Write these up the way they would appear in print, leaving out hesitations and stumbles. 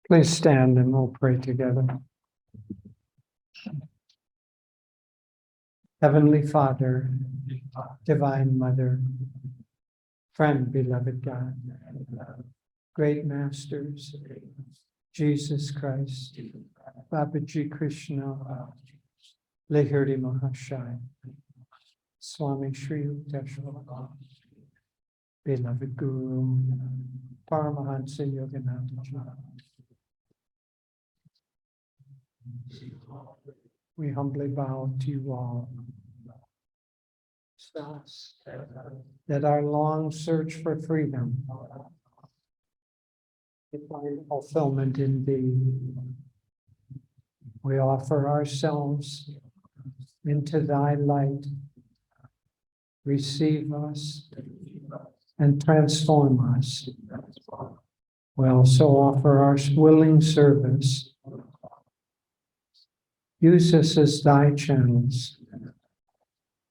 Please stand and we'll pray together. Heavenly Father, Divine Mother, friend, beloved God, great masters, Jesus Christ, Babaji Krishna, Lahiri Mahashaya, Swami Sri Yukteswara, beloved Guru, Paramahansa Yogananda Ji. We humbly bow to you all. That our long search for freedom to find fulfillment in thee. We offer ourselves into thy light. Receive us and transform us. We also offer our willing service. Use us as thy channels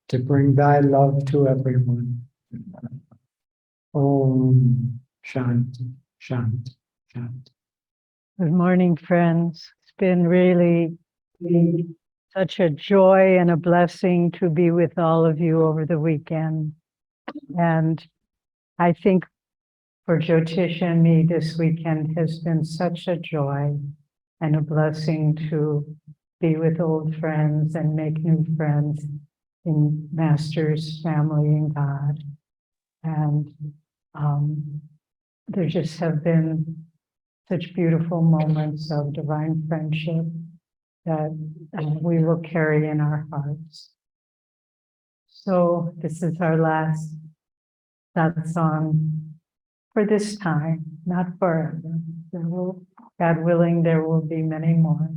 to bring thy love to everyone. Om Shanti, Shanti, Shanti. Good morning, friends. It's been really such a joy and a blessing to be with all of you over the weekend. And I think for Jyotish and me, this weekend has been such a joy and a blessing to be with old friends and make new friends in Master's family and God. And there just have been such beautiful moments of divine friendship that we will carry in our hearts. So this is our last satsang for this time, not forever. God willing, there will be many more.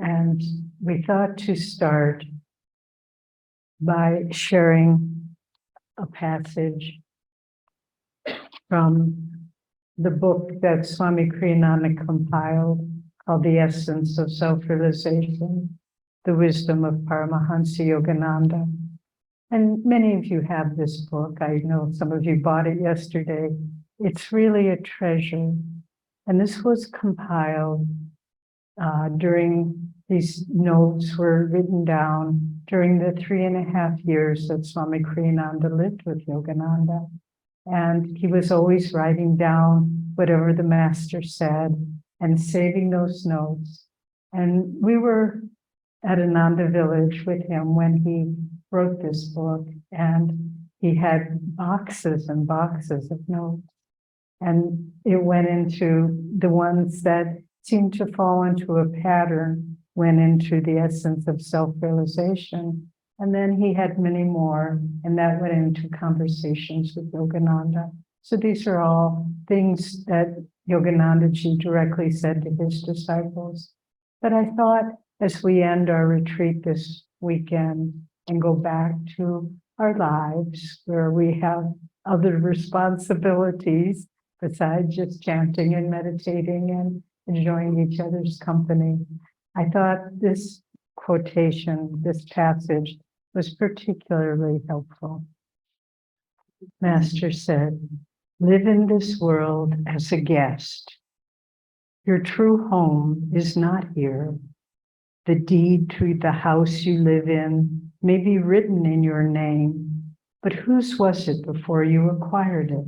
And we thought to start by sharing a passage from the book that Swami Kriyananda compiled called The Essence of Self-Realization, The Wisdom of Paramahansa Yogananda. And many of you have this book. I know some of you bought it yesterday. It's really a treasure. And this was compiled during these notes were written down during the 3.5 years that Swami Kriyananda lived with Yogananda. And he was always writing down whatever the master said and saving those notes. And we were at Ananda village with him when he wrote this book, and he had boxes and boxes of notes. And it went into the ones that seemed to fall into a pattern, went into the essence of self-realization. And then he had many more, and that went into conversations with Yogananda. So these are all things that Yogananda Ji directly said to his disciples. But I thought as we end our retreat this weekend and go back to our lives where we have other responsibilities besides just chanting and meditating and enjoying each other's company, I thought this quotation, this passage, was particularly helpful. Master said, "Live in this world as a guest. Your true home is not here. The deed to the house you live in may be written in your name, but whose was it before you acquired it?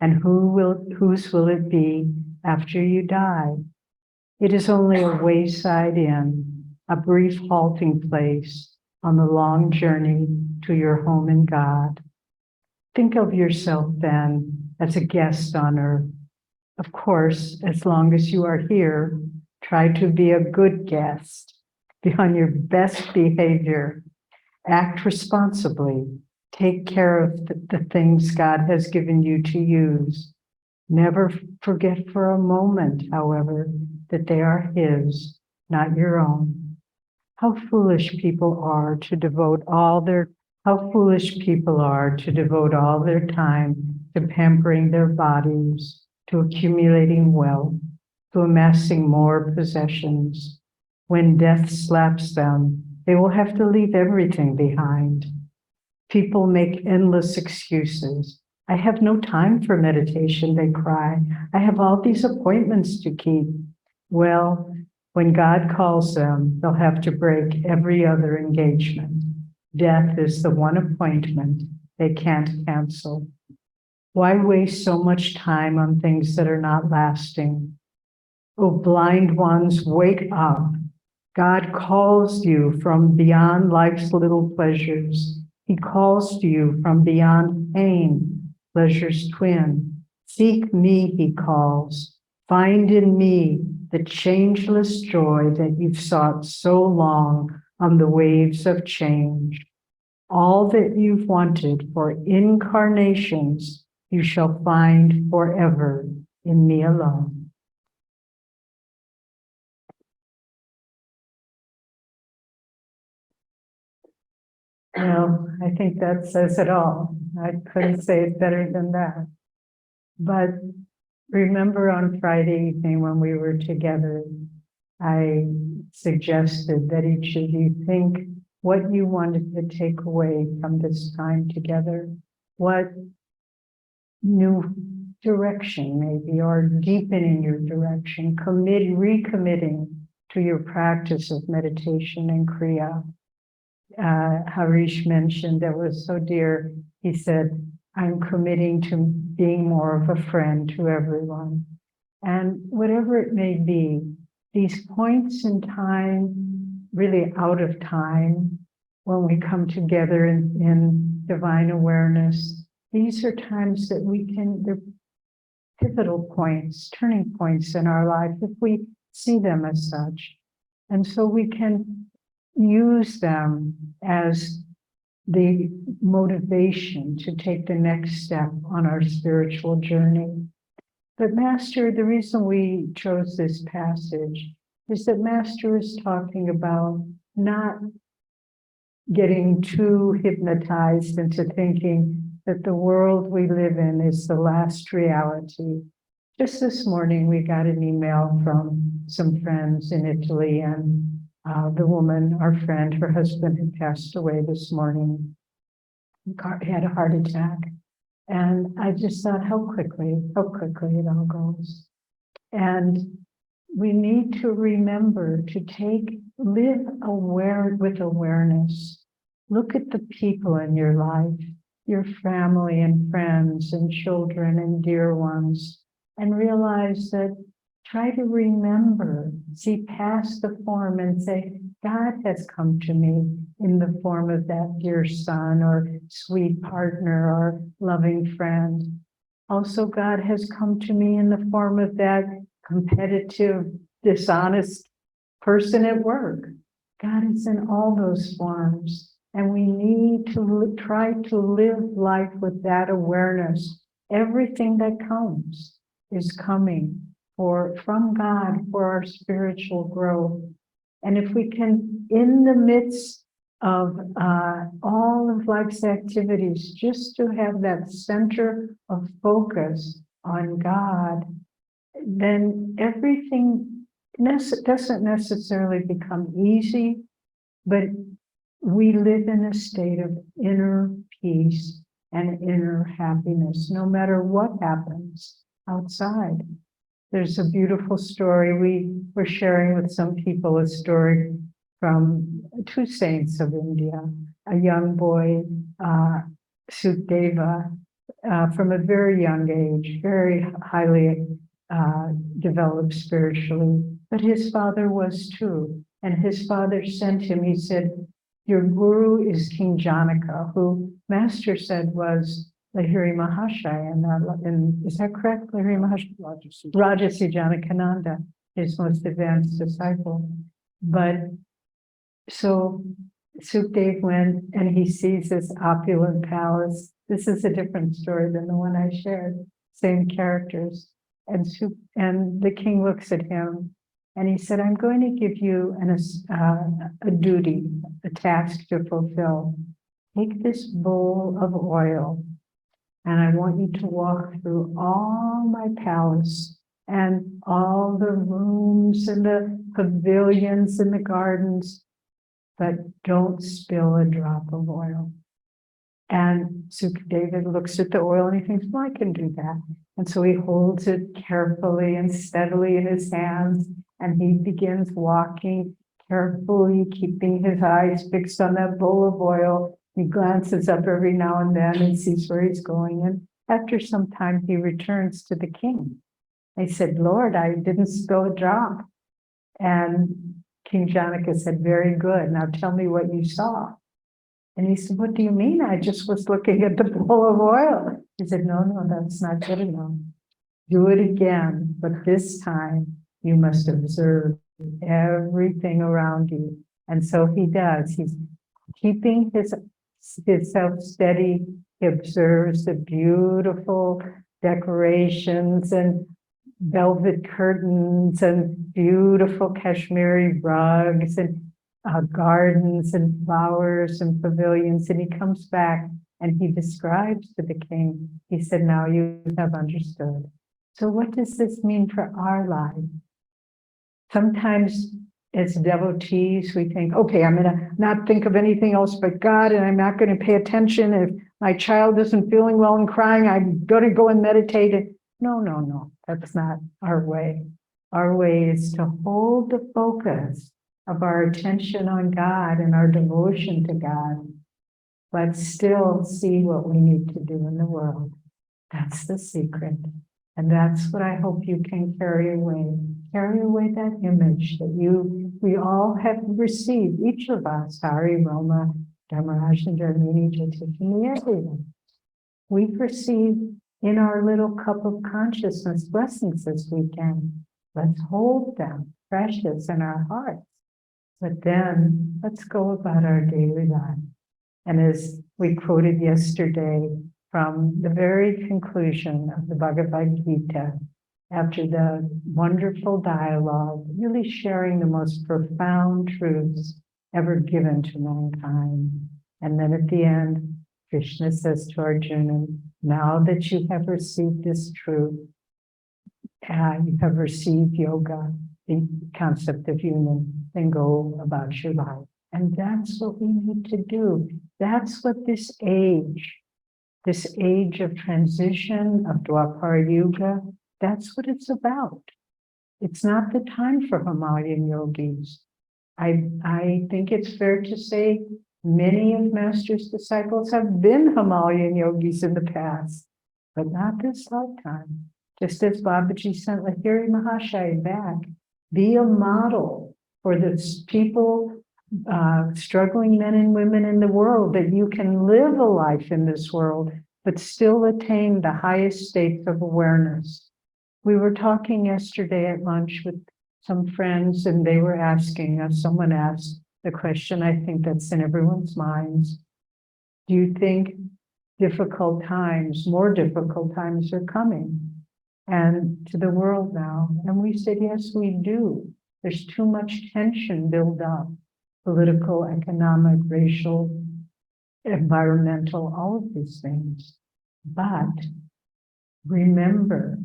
And whose will it be after you die? It is only a wayside inn, a brief halting place on the long journey to your home in God. Think of yourself then as a guest on earth. Of course, as long as you are here, try to be a good guest. Be on your best behavior. Act responsibly. Take care of the things God has given you to use. Never forget for a moment, however, that they are His, not your own. How foolish people are to devote all their time to pampering their bodies, to accumulating wealth, to amassing more possessions. When death slaps them, they will have to leave everything behind. People make endless excuses. I have no time for meditation, they cry. I have all these appointments to keep. Well, when God calls them, they'll have to break every other engagement. Death is the one appointment they can't cancel. Why waste so much time on things that are not lasting? Oh, blind ones, wake up. God calls you from beyond life's little pleasures. He calls to you from beyond pain, pleasure's twin. Seek me, he calls. Find in me the changeless joy that you've sought so long on the waves of change. All that you've wanted for incarnations, you shall find forever in me alone. Well, I think that says it all. I couldn't say it better than that. But remember on Friday evening when we were together, I suggested that each of you think what you wanted to take away from this time together, what new direction maybe, or deepening your direction, recommitting to your practice of meditation and Kriya. Harish mentioned that was so dear. He said, I'm committing to being more of a friend to everyone. And whatever it may be, these points in time, really out of time, when we come together in divine awareness, these are times that they're pivotal points, turning points in our life, if we see them as such. And so we can use them as the motivation to take the next step on our spiritual journey. But Master, the reason we chose this passage is that Master is talking about not getting too hypnotized into thinking that the world we live in is the last reality. Just this morning, we got an email from some friends in Italy, and the woman, our friend, her husband had passed away this morning. He had a heart attack. And I just thought how quickly it all goes. And we need to remember to live with awareness. Look at the people in your life, your family and friends and children and dear ones, and realize that try to remember, see past the form and say, God has come to me in the form of that dear son or sweet partner or loving friend. Also, God has come to me in the form of that competitive, dishonest person at work. God is in all those forms, and we need to try to live life with that awareness. Everything that comes is coming from God for our spiritual growth. And if we can, in the midst of all of life's activities, just to have that center of focus on God, then everything doesn't necessarily become easy, but we live in a state of inner peace and inner happiness, no matter what happens outside. There's a beautiful story. We were sharing with some people a story from two saints of India, a young boy, Sukdeva, from a very young age, very highly developed spiritually, but his father was too. And his father sent him, he said, your guru is King Janaka, who Master said was Lahiri Mahashaya, and is that correct, Lahiri Mahashaya? Rajasi Janakananda, his most advanced disciple. But so Sukdev went and he sees this opulent palace. This is a different story than the one I shared, same characters. And the king looks at him and he said, I'm going to give you a duty, a task to fulfill. Take this bowl of oil, and I want you to walk through all my palace and all the rooms and the pavilions and the gardens, but don't spill a drop of oil. And David looks at the oil and he thinks, well, I can do that. And so he holds it carefully and steadily in his hands, and he begins walking carefully, keeping his eyes fixed on that bowl of oil. He glances up every now and then and sees where he's going. And after some time, he returns to the king. He said, Lord, I didn't spill a drop. And King Janaka said, very good. Now tell me what you saw. And he said, what do you mean? I just was looking at the bowl of oil. He said, no, that's not good enough. Do it again, but this time you must observe everything around you. And so he does. He's keeping himself steady. He observes the beautiful decorations and velvet curtains and beautiful Kashmiri rugs and gardens and flowers and pavilions. And he comes back and he describes to the king. He said, now you have understood. So what does this mean for our life? Sometimes as devotees, we think, okay, I'm going to not think of anything else but God, and I'm not going to pay attention. If my child isn't feeling well and crying, I'm going to go and meditate. No, that's not our way. Our way is to hold the focus of our attention on God and our devotion to God, but still see what we need to do in the world. That's the secret. And that's what I hope you can carry away. Carry away that image that we all have received, each of us, Hari, Roma, Dharmaraj, and Dharmini, Jyotish, and everyone. We've received in our little cup of consciousness blessings this weekend. Let's hold them precious in our hearts. But then let's go about our daily life. And as we quoted yesterday from the very conclusion of the Bhagavad Gita, after the wonderful dialogue, really sharing the most profound truths ever given to mankind. And then at the end, Krishna says to Arjuna, now that you have received this truth, you have received yoga, the concept of union, then go about your life. And that's what we need to do. That's what this age of transition, of Dwapara Yuga, that's what it's about. It's not the time for Himalayan yogis. I think it's fair to say many of Master's disciples have been Himalayan yogis in the past, but not this lifetime. Just as Babaji sent Lahiri Mahashaya back, be a model for the people, struggling men and women in the world, that you can live a life in this world, but still attain the highest states of awareness. We were talking yesterday at lunch with some friends, and they were asking us, someone asked the question, I think that's in everyone's minds, do you think more difficult times are coming and to the world now? And we said, yes, we do. There's too much tension built up, political, economic, racial, environmental, all of these things. But remember,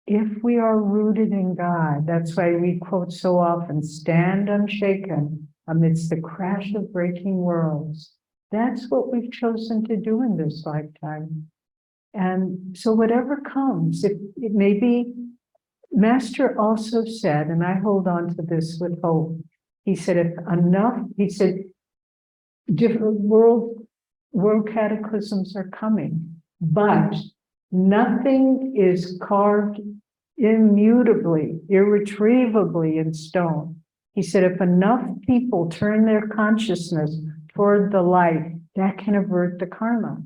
if we are rooted in God, that's why we quote so often, stand unshaken amidst the crash of breaking worlds. That's what we've chosen to do in this lifetime. And so whatever comes, it may be, Master also said, and I hold on to this with hope, he said, different world cataclysms are coming, but nothing is carved immutably, irretrievably in stone. He said, if enough people turn their consciousness toward the light, that can avert the karma.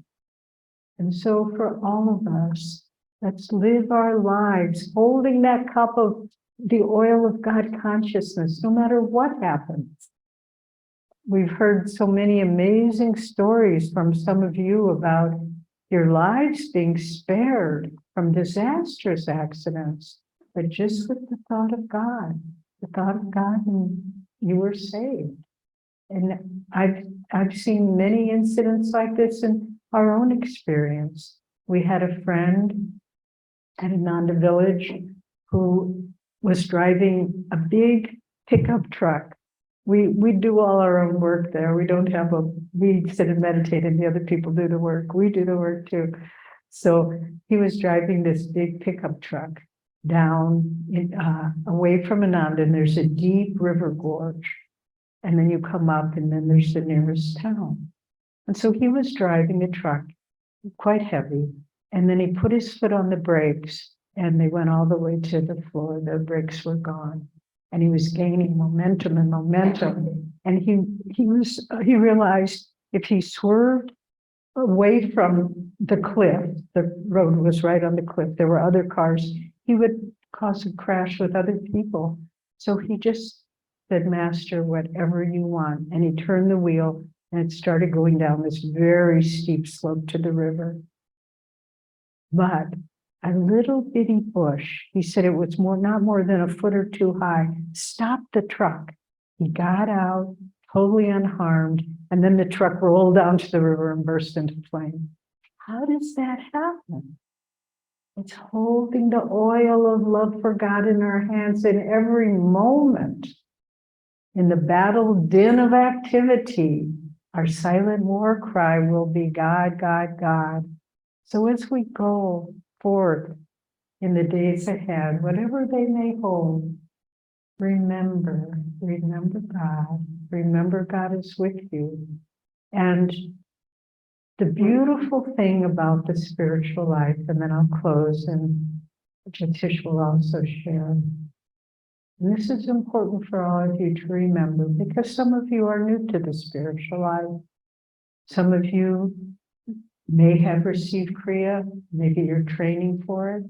And so for all of us, let's live our lives holding that cup of the oil of God consciousness, no matter what happens. We've heard so many amazing stories from some of you about your lives being spared from disastrous accidents, but just with the thought of God, and you were saved. And I've seen many incidents like this in our own experience. We had a friend at Ananda Village who was driving a big pickup truck, we do all our own work there. We don't have we sit and meditate and the other people do the work. We do the work too. So he was driving this big pickup truck down away from Ananda, and there's a deep river gorge. And then you come up and then there's the nearest town. And so he was driving a truck, quite heavy. And then he put his foot on the brakes and they went all the way to the floor. The brakes were gone. And he was gaining momentum and momentum. And he realized if he swerved away from the cliff, the road was right on the cliff, there were other cars, he would cause a crash with other people. So he just said, Master, whatever you want. And he turned the wheel and it started going down this very steep slope to the river. But a little bitty bush, he said it was not more than a foot or two high, stopped the truck. He got out totally unharmed, and then the truck rolled down to the river and burst into flame. How does that happen? It's holding the oil of love for God in our hands in every moment. In the battle din of activity, our silent war cry will be God, God, God. So as we go forth in the days ahead, whatever they may hold, remember God is with you. And the beautiful thing about the spiritual life, and then I'll close and Jyotish will also share. And this is important for all of you to remember, because some of you are new to the spiritual life. Some of you may have received Kriya, maybe you're training for it.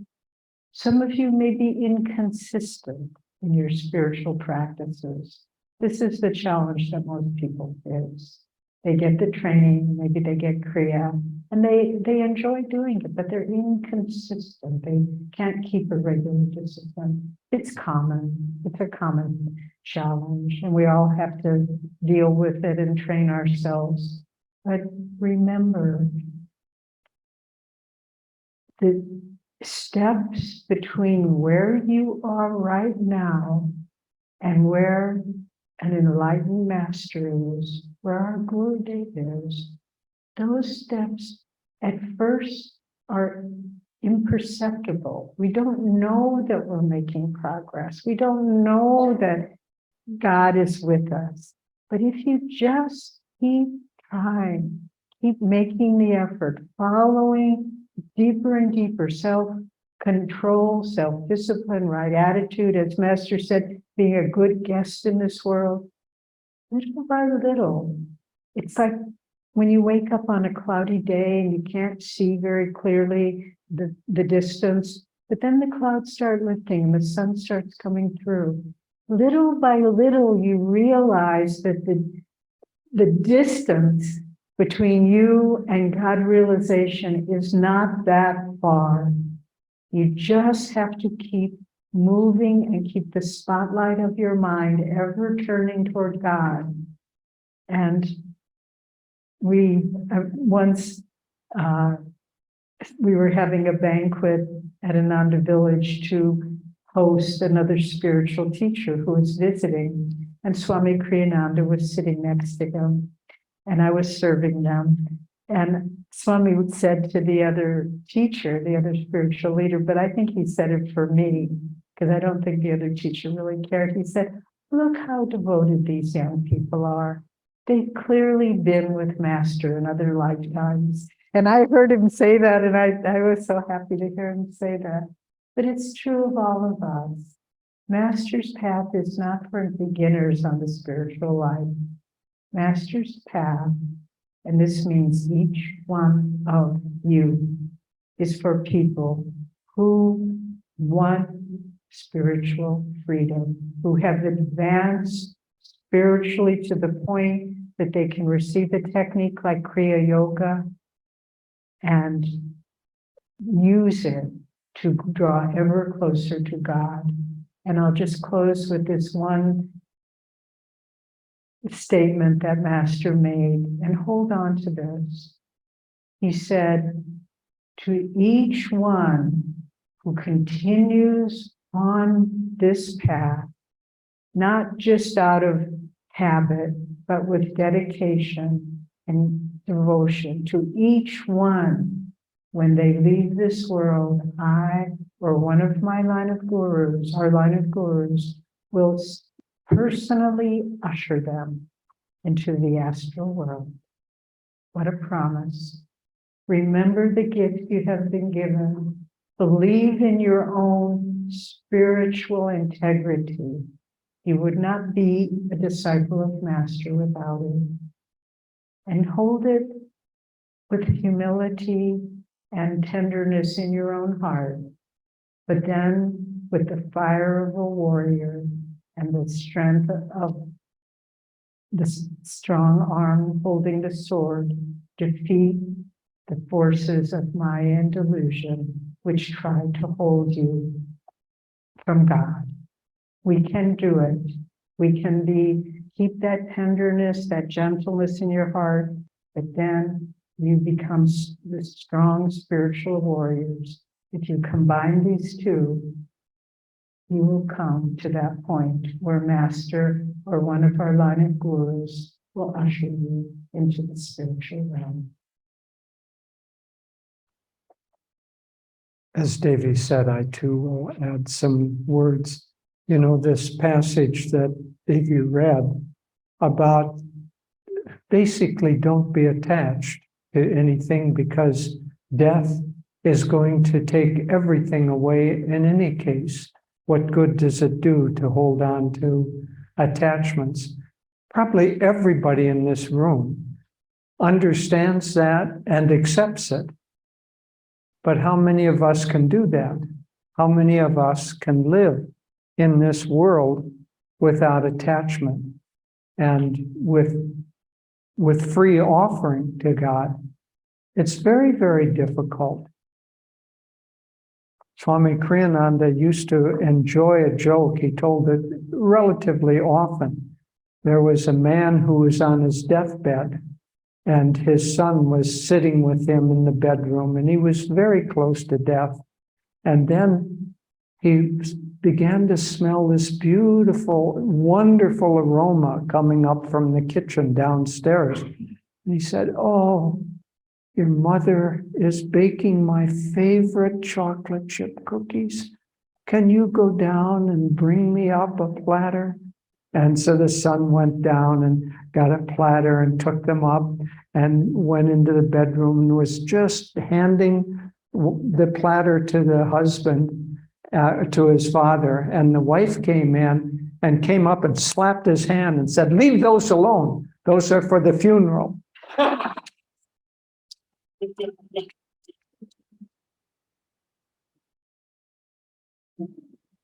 Some of you may be inconsistent in your spiritual practices. This is the challenge that most people face. They get the training, maybe they get Kriya, and they enjoy doing it, but they're inconsistent. They can't keep a regular discipline. It's common. It's a common challenge, and we all have to deal with it and train ourselves. But remember, the steps between where you are right now and where an enlightened master is, where our Guru Dev is, those steps at first are imperceptible. We don't know that we're making progress. We don't know that God is with us. But if you just keep trying, keep making the effort, following deeper and deeper self-control, self-discipline, right attitude, as Master said, being a good guest in this world, little by little. It's like when you wake up on a cloudy day and you can't see very clearly the distance, but then the clouds start lifting and the sun starts coming through. Little by little, you realize that the distance between you and God realization is not that far. You just have to keep moving and keep the spotlight of your mind ever turning toward God. And we once we were having a banquet at Ananda Village to host another spiritual teacher who was visiting, and Swami Kriyananda was sitting next to him, and I was serving them. And Swami said to the other teacher, the other spiritual leader, but I think he said it for me, because I don't think the other teacher really cared. He said, look how devoted these young people are. They've clearly been with Master in other lifetimes. And I heard him say that, and I was so happy to hear him say that. But it's true of all of us. Master's path is not for beginners on the spiritual life. Master's path, and this means each one of you, is for people who want spiritual freedom, who have advanced spiritually to the point that they can receive a technique like Kriya Yoga and use it to draw ever closer to God. And I'll just close with this one statement that Master made, and hold on to this. He said, to each one who continues on this path, not just out of habit, but with dedication and devotion to each one. When they leave this world, I or one of my line of gurus, our line of gurus, will personally usher them into the astral world. What a promise. Remember the gift you have been given. Believe in your own spiritual integrity. You would not be a disciple of Master without it. And hold it with humility and tenderness in your own heart, but then with the fire of a warrior and the strength of the strong arm holding the sword, defeat the forces of Maya and delusion, which try to hold you from God. We can do it. We can keep that tenderness, that gentleness in your heart, but then you become the strong spiritual warriors. If you combine these two, you will come to that point where Master or one of our line of gurus will usher you into the spiritual realm. As Devi said, I too will add some words. You know, this passage that Devi read about basically don't be attached to anything because death is going to take everything away in any case. What good does it do to hold on to attachments? Probably everybody in this room understands that and accepts it. But how many of us can do that? How many of us can live in this world without attachment and with free offering to God? It's very, very difficult. Swami Kriyananda used to enjoy a joke. He told it relatively often. There was a man who was on his deathbed, and his son was sitting with him in the bedroom, and he was very close to death. And then he began to smell this beautiful, wonderful aroma coming up from the kitchen downstairs. And he said, "Oh, your mother is baking my favorite chocolate chip cookies. Can you go down and bring me up a platter?" And so the son went down and got a platter and took them up and went into the bedroom and was just handing the platter to the husband, to his father. And the wife came in and came up and slapped his hand and said, "Leave those alone. Those are for the funeral."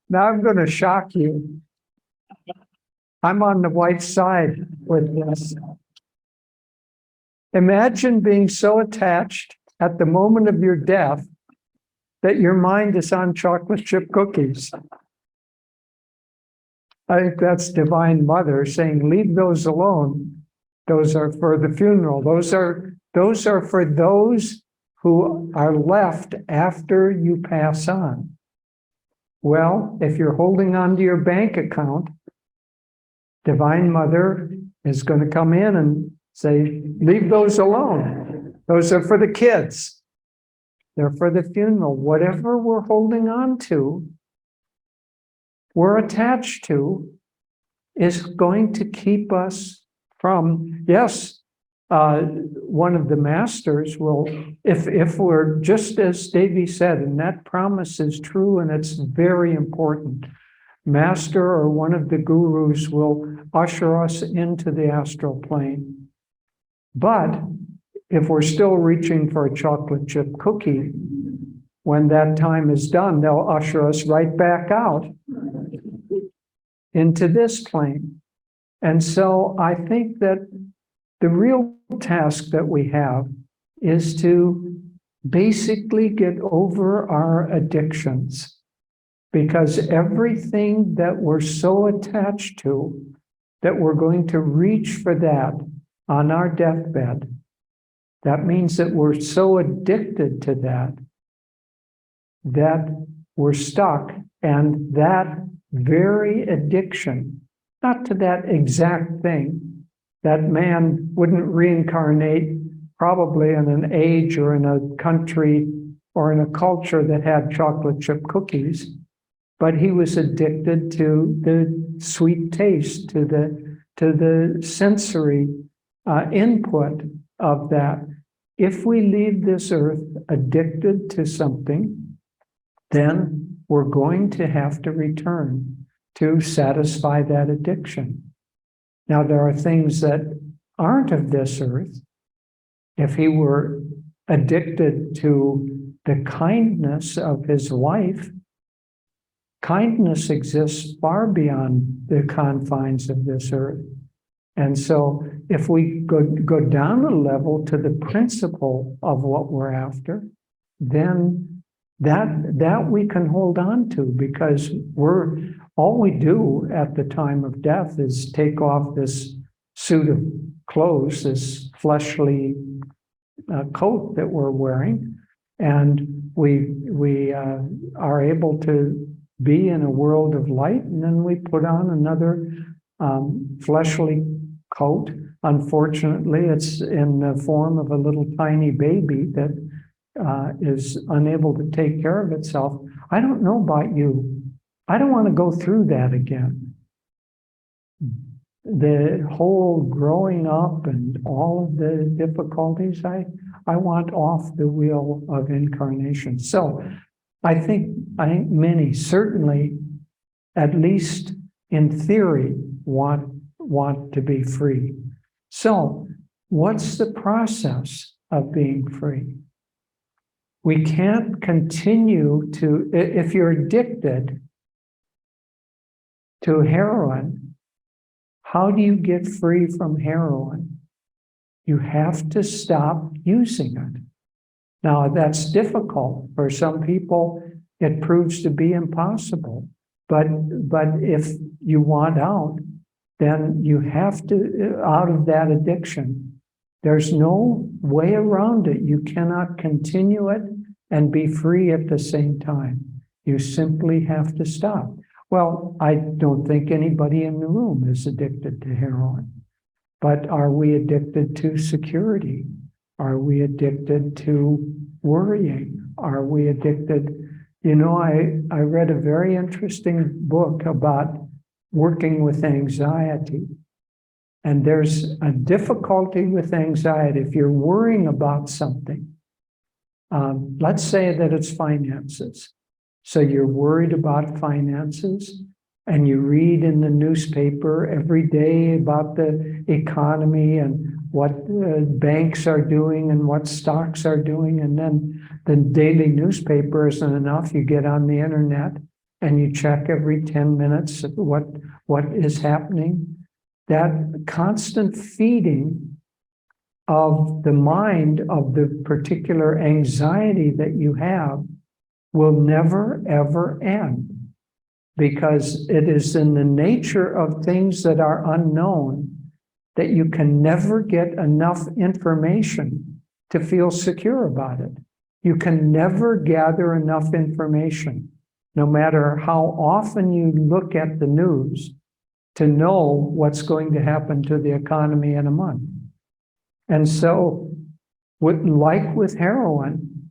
Now I'm going to shock you. I'm on the wife's side with this. Imagine being so attached at the moment of your death that your mind is on chocolate chip cookies. I think that's Divine Mother saying, "Leave those alone. Those are for the funeral. Those are for those who are left after you pass on." Well, if you're holding on to your bank account, Divine Mother is going to come in and say, "Leave those alone. Those are for the kids. They're for the funeral." Whatever we're holding on to, we're attached to, is going to keep us from, yes, one of the masters will, if we're, just as Devi said, and that promise is true and it's very important, Master or one of the gurus will usher us into the astral plane. But if we're still reaching for a chocolate chip cookie, when that time is done, they'll usher us right back out into this plane. And so I think that the real task that we have is to basically get over our addictions, because everything that we're so attached to, that we're going to reach for that on our deathbed, that means that we're so addicted to that, that we're stuck, and that very addiction not to that exact thing. That man wouldn't reincarnate probably in an age or in a country or in a culture that had chocolate chip cookies, but he was addicted to the sweet taste, to the sensory input of that. If we leave this earth addicted to something, then we're going to have to return to satisfy that addiction. Now, there are things that aren't of this earth. If he were addicted to the kindness of his wife, kindness exists far beyond the confines of this earth. And so if we go down a level to the principle of what we're after, then that we can hold on to, because all we do at the time of death is take off this suit of clothes, this fleshly coat that we're wearing, and we are able to be in a world of light, and then we put on another fleshly coat. Unfortunately, it's in the form of a little tiny baby that is unable to take care of itself. I don't know about you. I don't want to go through that again. The whole growing up and all of the difficulties, I want off the wheel of incarnation. So I think many, certainly, at least in theory, want to be free. So what's the process of being free? We can't continue to, if you're addicted to heroin, how do you get free from heroin? You have to stop using it. Now, that's difficult. For some people, it proves to be impossible. But if you want out, then you have to, out of that addiction. There's no way around it. You cannot continue it and be free at the same time. You simply have to stop. Well, I don't think anybody in the room is addicted to heroin. But are we addicted to security? Are we addicted to worrying? Are we addicted? You know, I read a very interesting book about working with anxiety. And there's a difficulty with anxiety. If you're worrying about something, let's say that it's finances. So you're worried about finances, and you read in the newspaper every day about the economy and what banks are doing and what stocks are doing. And then the daily newspaper isn't enough. You get on the internet and you check every 10 minutes what is happening. That constant feeding of the mind of the particular anxiety that you have will never, ever end, because it is in the nature of things that are unknown that you can never get enough information to feel secure about it. You can never gather enough information, no matter how often you look at the news, to know what's going to happen to the economy in a month. And so, like with heroin,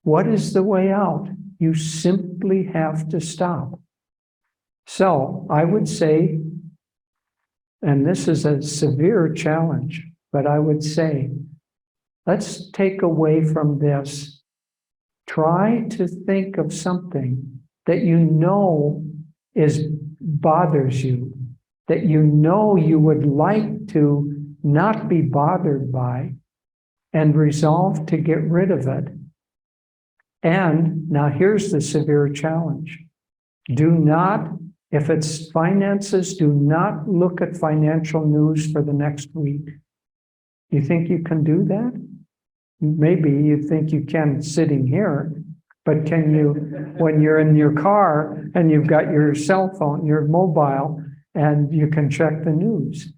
what is the way out? You simply have to stop. So I would say, and this is a severe challenge, but I would say, let's take away from this. Try to think of something that you know bothers you, that you know you would like to not be bothered by, and resolve to get rid of it. And now here's the severe challenge. Do not, if it's finances, do not look at financial news for the next week. You think you can do that? Maybe you think you can sitting here, but can you, when you're in your car and you've got your cell phone, your mobile, and you can check the news?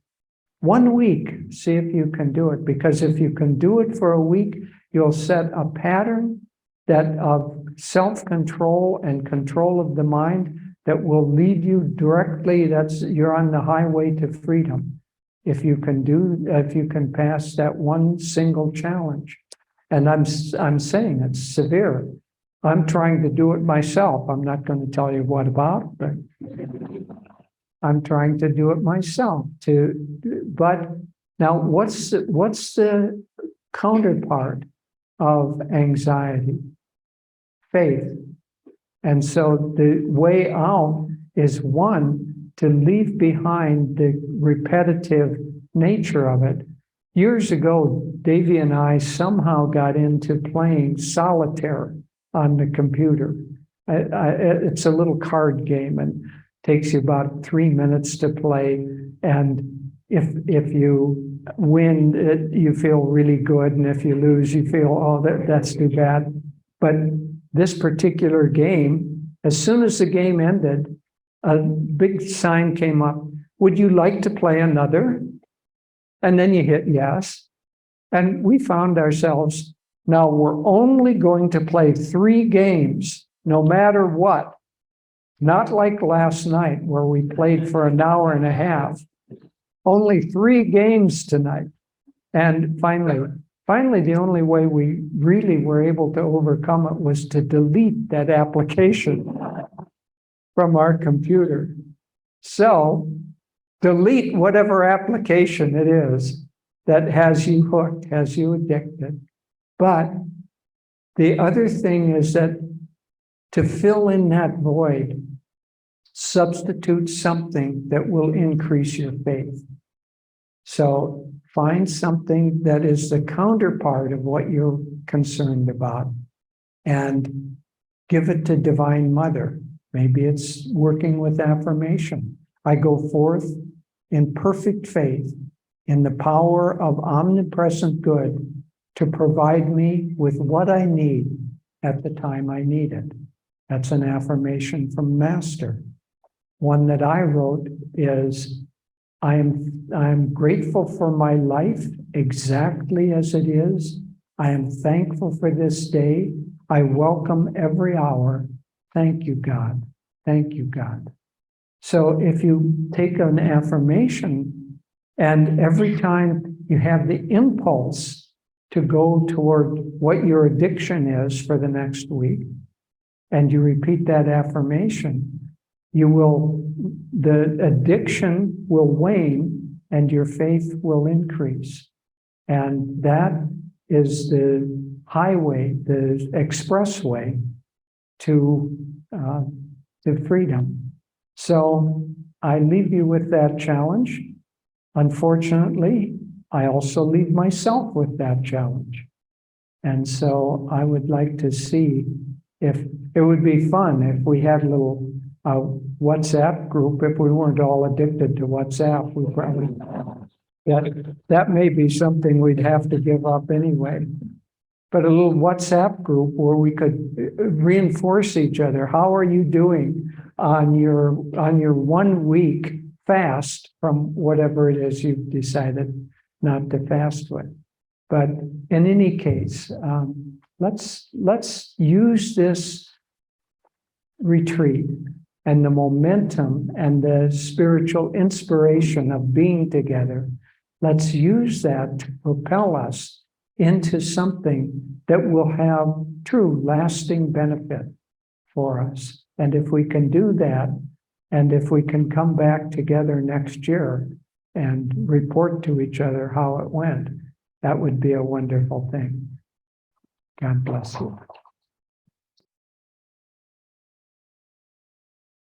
1 week, see if you can do it, because if you can do it for a week, you'll set a pattern that of self-control and control of the mind that will lead you directly. You're on the highway to freedom. If you can pass that one single challenge. And I'm saying it's severe. I'm trying to do it myself. I'm not going to tell you what about, but I'm trying to do it myself but now what's the counterpart of anxiety? Faith. And so the way out is, one, to leave behind the repetitive nature of it. Years ago, Devi and I somehow got into playing solitaire on the computer. It's a little card game and takes you about 3 minutes to play. And if you win, you feel really good. And if you lose, you feel, oh, that's too bad. But this particular game, as soon as the game ended, a big sign came up. Would you like to play another? And then you hit yes. And we found ourselves, now we're only going to play 3 games, no matter what. Not like last night where we played for an hour and a half. Only 3 games tonight. And finally, the only way we really were able to overcome it was to delete that application from our computer. So delete whatever application it is that has you hooked, has you addicted. But the other thing is that to fill in that void, substitute something that will increase your faith. So find something that is the counterpart of what you're concerned about and give it to Divine Mother. Maybe it's working with affirmation. I go forth in perfect faith in the power of omnipresent good to provide me with what I need at the time I need it. That's an affirmation from Master. One that I wrote is, I am grateful for my life exactly as it is. I am thankful for this day. I welcome every hour. Thank you, God. Thank you, God. So if you take an affirmation and every time you have the impulse to go toward what your addiction is for the next week, and you repeat that affirmation, the addiction will wane and your faith will increase. And that is the highway, the expressway to freedom. So I leave you with that challenge. Unfortunately, I also leave myself with that challenge. And so I would like to see if it would be fun if we had a little WhatsApp group. If we weren't all addicted to WhatsApp, we probably, that may be something we'd have to give up anyway. But a little WhatsApp group where we could reinforce each other. How are you doing on your 1 week fast from whatever it is you've decided not to fast with? But in any case, let's use this retreat and the momentum and the spiritual inspiration of being together. Let's use that to propel us into something that will have true lasting benefit for us. And if we can do that, and if we can come back together next year and report to each other how it went, that would be a wonderful thing. God bless you.